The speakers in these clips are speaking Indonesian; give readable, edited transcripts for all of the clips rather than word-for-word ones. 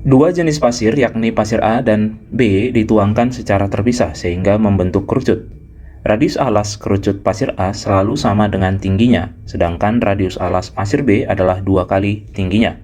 Dua jenis pasir, yakni pasir A dan B, dituangkan secara terpisah sehingga membentuk kerucut. Radius alas kerucut pasir A selalu sama dengan tingginya, sedangkan radius alas pasir B adalah 2 kali tingginya.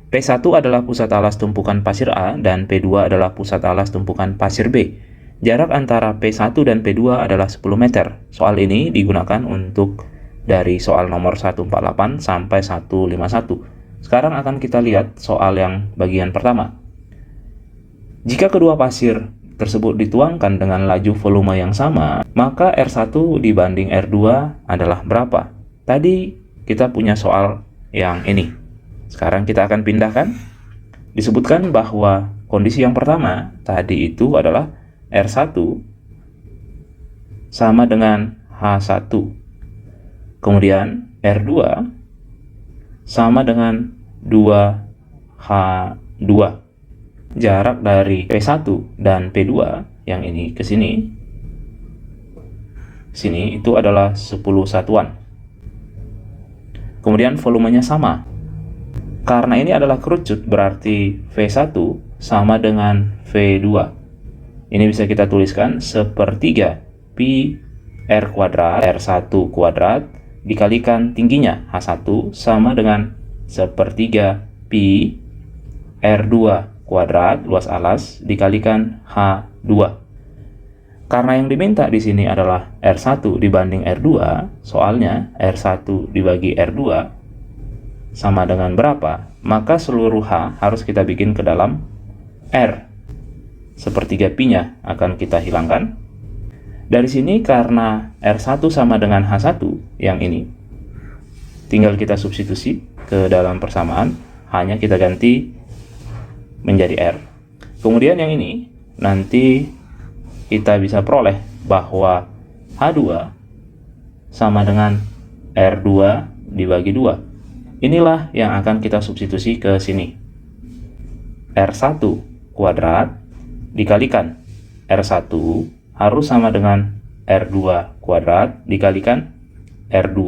P1 adalah pusat alas tumpukan pasir A dan P2 adalah pusat alas tumpukan pasir B. Jarak antara P1 dan P2 adalah 10 meter. Soal ini digunakan untuk dari soal nomor 148 sampai 151. Sekarang akan kita lihat soal yang bagian pertama. Jika kedua pasir tersebut dituangkan dengan laju volume yang sama, maka R1 dibanding R2 adalah berapa? Tadi kita punya soal yang ini. Sekarang kita akan pindahkan. Disebutkan bahwa kondisi yang pertama tadi itu adalah R1 sama dengan H1. Kemudian R2 sama dengan 2H2. Jarak dari P1 dan P2 yang ini ke sini itu adalah 10 satuan. Kemudian volumenya sama. Karena ini adalah kerucut, berarti V1 sama dengan V2. Ini bisa kita tuliskan sepertiga pi R kuadrat R1 kuadrat dikalikan tingginya H1 sama dengan sepertiga pi R2 kuadrat luas alas dikalikan H2. Karena yang diminta di sini adalah R1 dibanding R2, soalnya R1 dibagi R2 sama dengan berapa, maka seluruh H harus kita bikin ke dalam R. Sepertiga pi-nya akan kita hilangkan. Dari sini karena R1 sama dengan H1 yang ini, tinggal kita substitusi ke dalam persamaan, hanya kita ganti menjadi R. Kemudian yang ini nanti kita bisa peroleh bahwa H2 sama dengan R2 dibagi 2. Inilah yang akan kita substitusi ke sini. R1 kuadrat dikalikan R1 harus sama dengan R2 kuadrat dikalikan R2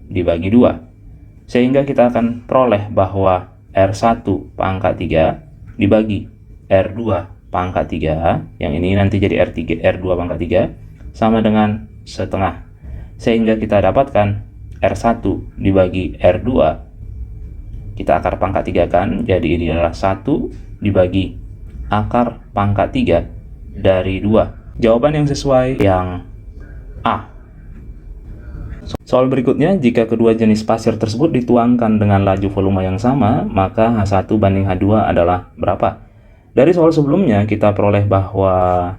dibagi 2. Sehingga kita akan peroleh bahwa R1 pangkat 3 dibagi R2 pangkat 3, yang ini nanti jadi R2 pangkat 3, sama dengan setengah. Sehingga kita dapatkan R1 dibagi R2, kita akar pangkat 3 kan, jadi ini adalah 1 dibagi akar pangkat 3 dari 2. Jawaban yang sesuai yang A. Soal berikutnya, jika kedua jenis pasir tersebut dituangkan dengan laju volume yang sama, maka H1 banding H2 adalah berapa? Dari soal sebelumnya kita peroleh bahwa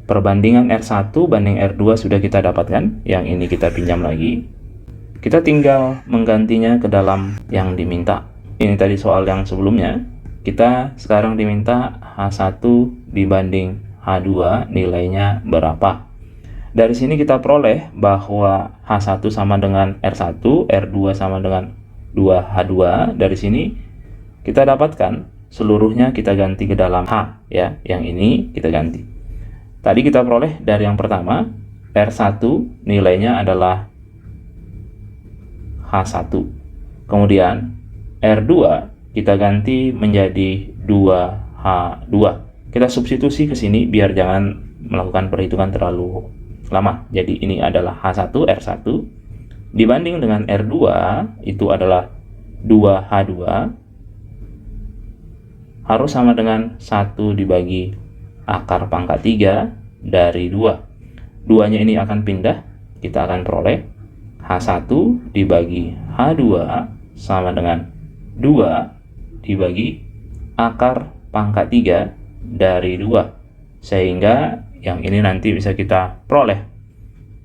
perbandingan R1 banding R2 sudah kita dapatkan, yang ini kita pinjam lagi. Kita tinggal menggantinya ke dalam yang diminta. Ini tadi soal yang sebelumnya. Kita sekarang diminta H1 dibanding H2 nilainya berapa. Dari sini kita peroleh bahwa H1 sama dengan R1, R2 sama dengan 2H2. Dari sini kita dapatkan seluruhnya kita ganti ke dalam H, ya. Yang ini kita ganti. Tadi kita peroleh dari yang pertama, R1 nilainya adalah H1. Kemudian R2 kita ganti menjadi 2H2. Kita substitusi ke sini biar jangan melakukan perhitungan terlalu lama. Jadi ini adalah H1 R1 dibanding dengan R2 itu adalah 2H2 harus sama dengan 1 dibagi akar pangkat 3 dari 2. 2-nya ini akan pindah, kita akan peroleh H1 dibagi H2 sama dengan 2 dibagi akar pangkat 3 dari 2. Sehingga yang ini nanti bisa kita peroleh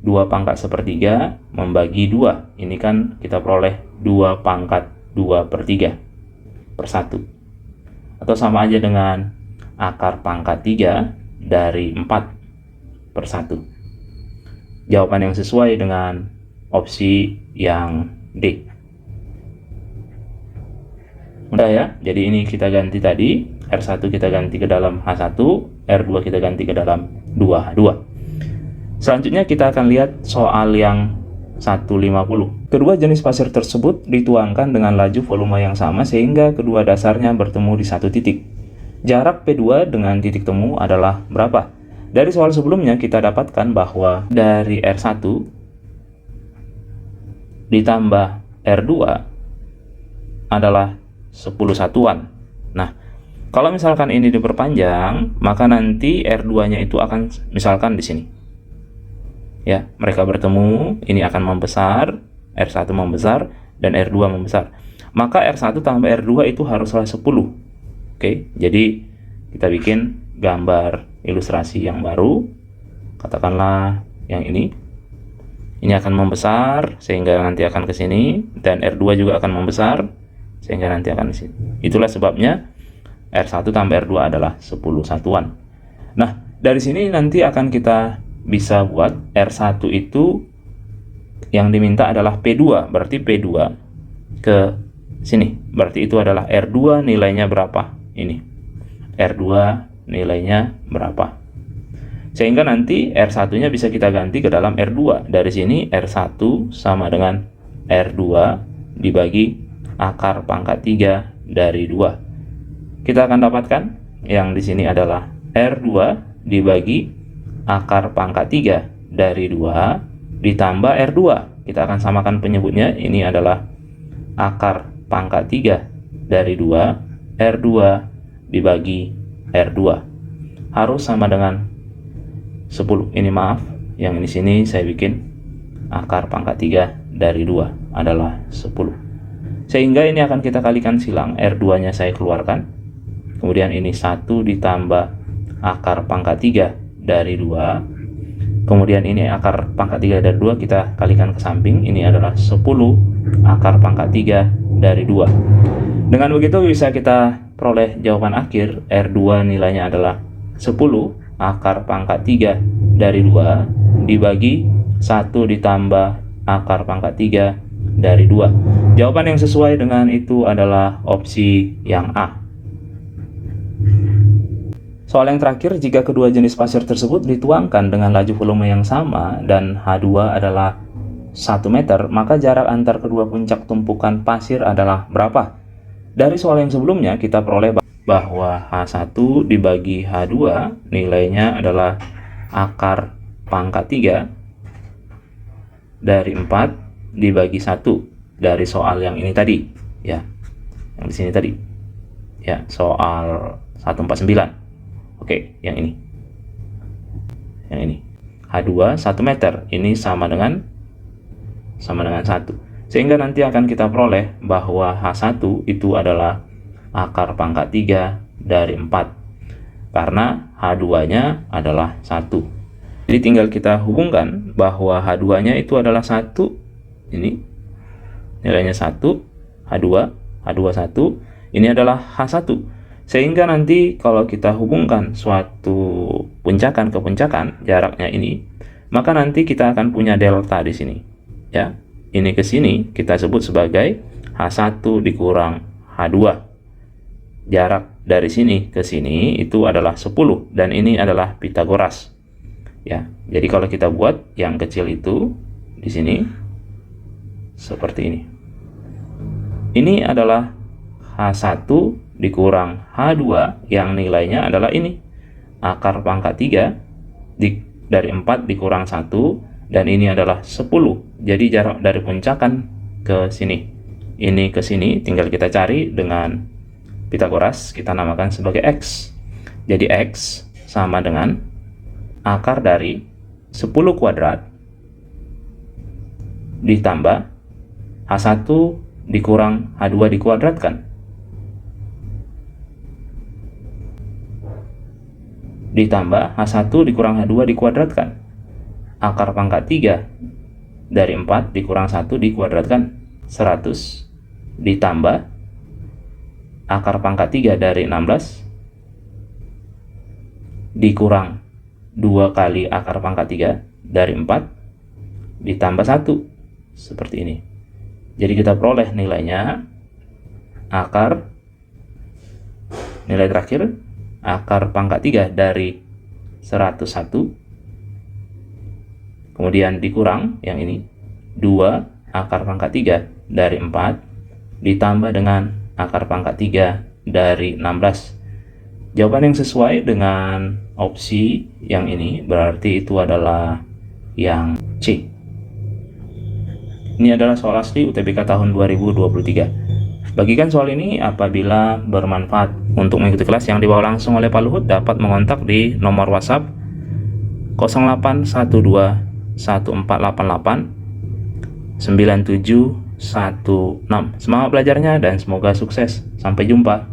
2 pangkat sepertiga membagi 2. Ini kan kita peroleh 2 pangkat 2 per 3 per 1. Atau sama aja dengan akar pangkat 3 dari 4 per 1. Jawaban yang sesuai dengan opsi yang D. Mudah ya, jadi ini kita ganti tadi, R1 kita ganti ke dalam H1, R2 kita ganti ke dalam 2H2. Selanjutnya kita akan lihat soal yang 150. Kedua jenis pasir tersebut dituangkan dengan laju volume yang sama sehingga kedua dasarnya bertemu di satu titik. Jarak P2 dengan titik temu adalah berapa? Dari soal sebelumnya kita dapatkan bahwa dari R1 ditambah R2 adalah 10 satuan. Nah, kalau misalkan ini diperpanjang, maka nanti R2-nya itu akan misalkan di sini. Ya, mereka bertemu, ini akan membesar, R1 membesar, dan R2 membesar. Maka R1 tambah R2 itu haruslah 10. Oke, jadi kita bikin gambar ilustrasi yang baru. Katakanlah yang ini. Ini akan membesar, sehingga nanti akan ke sini, dan R2 juga akan membesar, sehingga nanti akan ke sini. Itulah sebabnya R1 tambah R2 adalah 10 satuan. Nah, dari sini nanti akan kita bisa buat R1 itu yang diminta adalah P2, berarti P2 ke sini, berarti itu adalah R2 nilainya berapa? Ini R2 nilainya berapa, sehingga nanti R1 nya bisa kita ganti ke dalam R2. Dari sini R1 sama dengan R2 dibagi akar pangkat 3 dari 2. Kita akan dapatkan yang di sini adalah R2 dibagi akar pangkat 3 dari 2 ditambah R2. Kita akan samakan penyebutnya, ini adalah akar pangkat 3 dari 2, R2 dibagi R2. Harus sama dengan 10. Ini maaf, yang di sini saya bikin akar pangkat 3 dari 2 adalah 10. Sehingga ini akan kita kalikan silang, R2-nya saya keluarkan. Kemudian ini 1 ditambah akar pangkat 3 dari 2. Kemudian ini akar pangkat 3 dari 2 kita kalikan ke samping. Ini adalah 10 akar pangkat 3 dari 2. Dengan begitu bisa kita peroleh jawaban akhir. R2 nilainya adalah 10 akar pangkat 3 dari 2 dibagi 1 ditambah akar pangkat 3 dari 2. Jawaban yang sesuai dengan itu adalah opsi yang A. Soal yang terakhir, jika kedua jenis pasir tersebut dituangkan dengan laju volume yang sama dan H2 adalah 1 meter, maka jarak antar kedua puncak tumpukan pasir adalah berapa? Dari soal yang sebelumnya kita peroleh bahwa H1 dibagi H2 nilainya adalah akar pangkat 3 dari 4 dibagi 1 dari soal yang ini tadi, ya. Yang di sini tadi. Ya, soal 149. Oke, yang ini. Yang ini. H2 1 meter. Ini sama dengan 1. Sehingga nanti akan kita peroleh bahwa H1 itu adalah akar pangkat 3 dari 4. Karena H2-nya adalah 1. Jadi tinggal kita hubungkan bahwa H2-nya itu adalah 1. Ini nilainya 1, H2 1. Ini adalah H1. Sehingga nanti kalau kita hubungkan suatu puncakan ke puncakan, jaraknya ini, maka nanti kita akan punya delta di sini. Ya, ini ke sini kita sebut sebagai H1 dikurang H2. Jarak dari sini ke sini itu adalah 10 dan ini adalah Pitagoras. Ya, jadi kalau kita buat yang kecil itu di sini seperti ini. Ini adalah H1 dikurang H2 yang nilainya adalah ini. Akar pangkat 3 dari 4 dikurang 1 dan ini adalah 10. Jadi jarak dari puncakan ke sini. Ini ke sini tinggal kita cari dengan Pitagoras, kita namakan sebagai X. Jadi X sama dengan akar dari 10 kuadrat ditambah H1 dikurang H2 dikuadratkan ditambah H1 dikurang H2 dikuadratkan. Akar pangkat 3 dari 4 dikurang 1 dikuadratkan 100 ditambah akar pangkat 3 dari 16 dikurang 2 kali akar pangkat 3 dari 4 ditambah 1 seperti ini. Jadi kita peroleh nilainya akar nilai terakhir akar pangkat 3 dari 101 kemudian dikurang yang ini 2 akar pangkat 3 dari 4 ditambah dengan akar pangkat 3 dari 16. Jawaban yang sesuai dengan opsi yang ini berarti itu adalah yang C. Ini adalah soal asli UTBK tahun 2023. Bagikan soal ini apabila bermanfaat. Untuk mengikuti kelas yang dibawa langsung oleh Pak Luhut dapat mengontak di nomor WhatsApp 0812 1488 9716. Semangat belajarnya dan semoga sukses. Sampai jumpa.